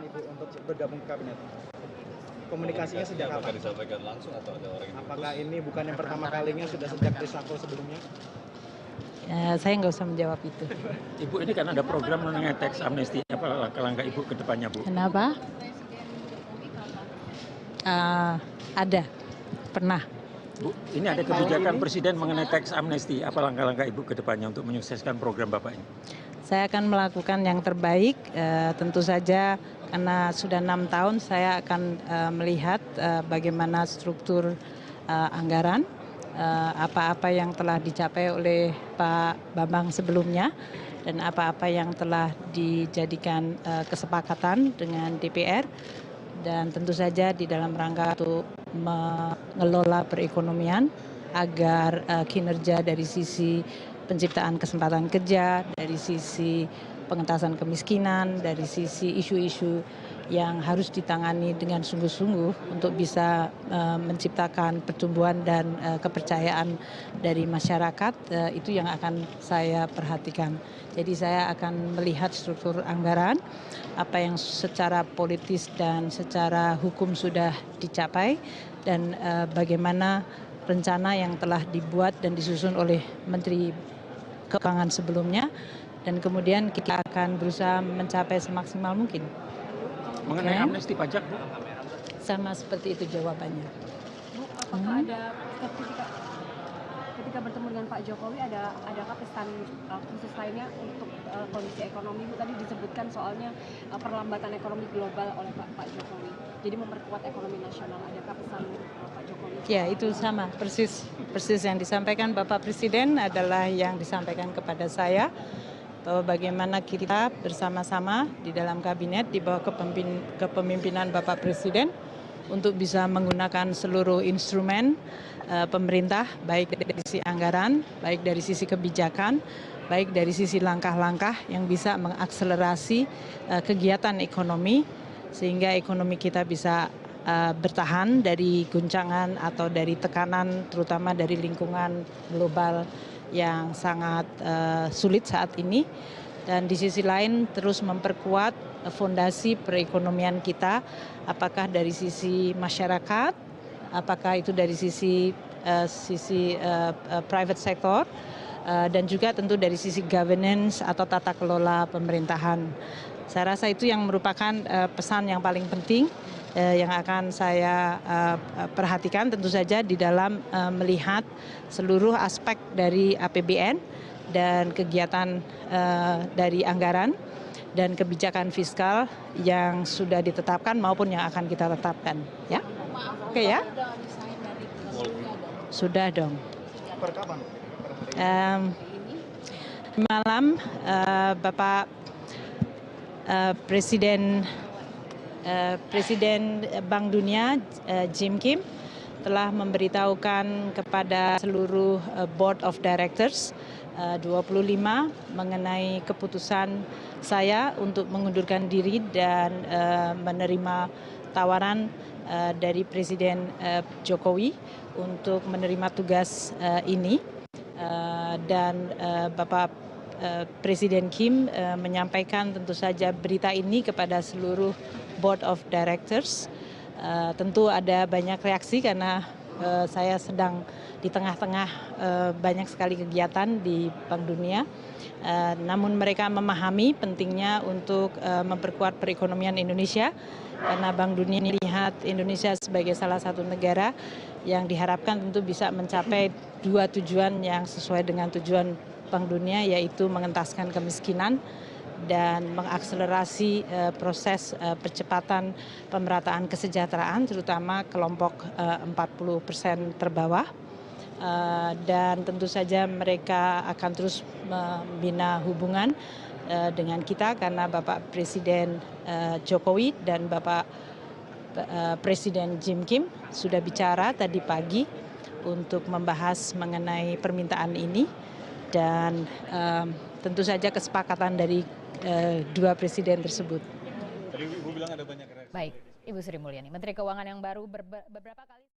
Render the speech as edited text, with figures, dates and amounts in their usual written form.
Ibu untuk bergabung ke kabinet? Komunikasinya sejak apakah kapan? disampaikan langsung atau ada orang yang Apakah diutus? ini bukan yang pertama kalinya, sudah sejak reshuffle sebelumnya? Saya nggak usah menjawab itu. Ibu, ini kan ada program mengenai tax amnesty. Apa langkah-langkah Ibu ke depannya, Bu? Kenapa? Ada, pernah. Bu, ini ada kebijakan Presiden mengenai tax amnesty. Apa langkah-langkah Ibu ke depannya untuk menyukseskan program Bapak ini? Saya akan melakukan yang terbaik, tentu saja karena sudah 6 tahun saya akan melihat bagaimana struktur anggaran, apa-apa yang telah dicapai oleh Pak Bambang sebelumnya, dan apa-apa yang telah dijadikan kesepakatan dengan DPR, dan tentu saja di dalam rangka untuk mengelola perekonomian agar kinerja dari sisi penciptaan kesempatan kerja, dari sisi pengentasan kemiskinan, dari sisi isu-isu yang harus ditangani dengan sungguh-sungguh untuk bisa menciptakan pertumbuhan dan kepercayaan dari masyarakat, itu yang akan saya perhatikan. Jadi saya akan melihat struktur anggaran, apa yang secara politis dan secara hukum sudah dicapai, dan bagaimana rencana yang telah dibuat dan disusun oleh Menteri Keuangan sebelumnya, dan kemudian kita akan berusaha mencapai semaksimal mungkin. Mengenai amnesti pajak, Bu? Sama seperti itu jawabannya. Bu, apakah ada ketika bertemu dengan Pak Jokowi adakah pesan khusus lainnya untuk kondisi ekonomi? Bu, tadi disebutkan soalnya perlambatan ekonomi global oleh Pak Jokowi. Jadi memperkuat ekonomi nasional. Adakah pesan Pak Jokowi? Ya, itu sama persis yang disampaikan Bapak Presiden adalah yang disampaikan kepada saya, bahwa bagaimana kita bersama-sama di dalam kabinet di bawah kepemimpinan Bapak Presiden untuk bisa menggunakan seluruh instrumen pemerintah, baik dari sisi anggaran, baik dari sisi kebijakan, baik dari sisi langkah-langkah yang bisa mengakselerasi kegiatan ekonomi, sehingga ekonomi kita bisa bertahan dari guncangan atau dari tekanan, terutama dari lingkungan global yang sangat sulit saat ini, dan di sisi lain terus memperkuat fondasi perekonomian kita, apakah dari sisi masyarakat, apakah itu dari sisi private sector, dan juga tentu dari sisi governance atau tata kelola pemerintahan. Saya rasa itu yang merupakan pesan yang paling penting yang akan saya perhatikan, tentu saja di dalam melihat seluruh aspek dari APBN dan kegiatan dari anggaran dan kebijakan fiskal yang sudah ditetapkan maupun yang akan kita tetapkan. Ya, oke ya? Sudah dong. Per kapan? Malam Bapak Presiden Bank Dunia Jim Kim telah memberitahukan kepada seluruh Board of Directors 25 mengenai keputusan saya untuk mengundurkan diri dan menerima tawaran dari Presiden Jokowi untuk menerima tugas ini, dan Bapak Presiden Kim menyampaikan tentu saja berita ini kepada seluruh Board of Directors. Tentu ada banyak reaksi karena saya sedang di tengah-tengah banyak sekali kegiatan di Bank Dunia. Namun mereka memahami pentingnya untuk memperkuat perekonomian Indonesia, karena Bank Dunia melihat Indonesia sebagai salah satu negara yang diharapkan tentu bisa mencapai dua tujuan yang sesuai dengan tujuan Bank Dunia, yaitu mengentaskan kemiskinan dan mengakselerasi proses percepatan pemerataan kesejahteraan, terutama kelompok 40% terbawah. Dan tentu saja mereka akan terus membina hubungan dengan kita, karena Bapak Presiden Jokowi dan Bapak Presiden Jim Kim sudah bicara tadi pagi untuk membahas mengenai permintaan ini, dan tentu saja kesepakatan dari dua presiden tersebut. Tadi Ibu bilang ada banyak reaksi. Baik, Ibu Sri Mulyani, Menteri Keuangan yang baru beberapa kali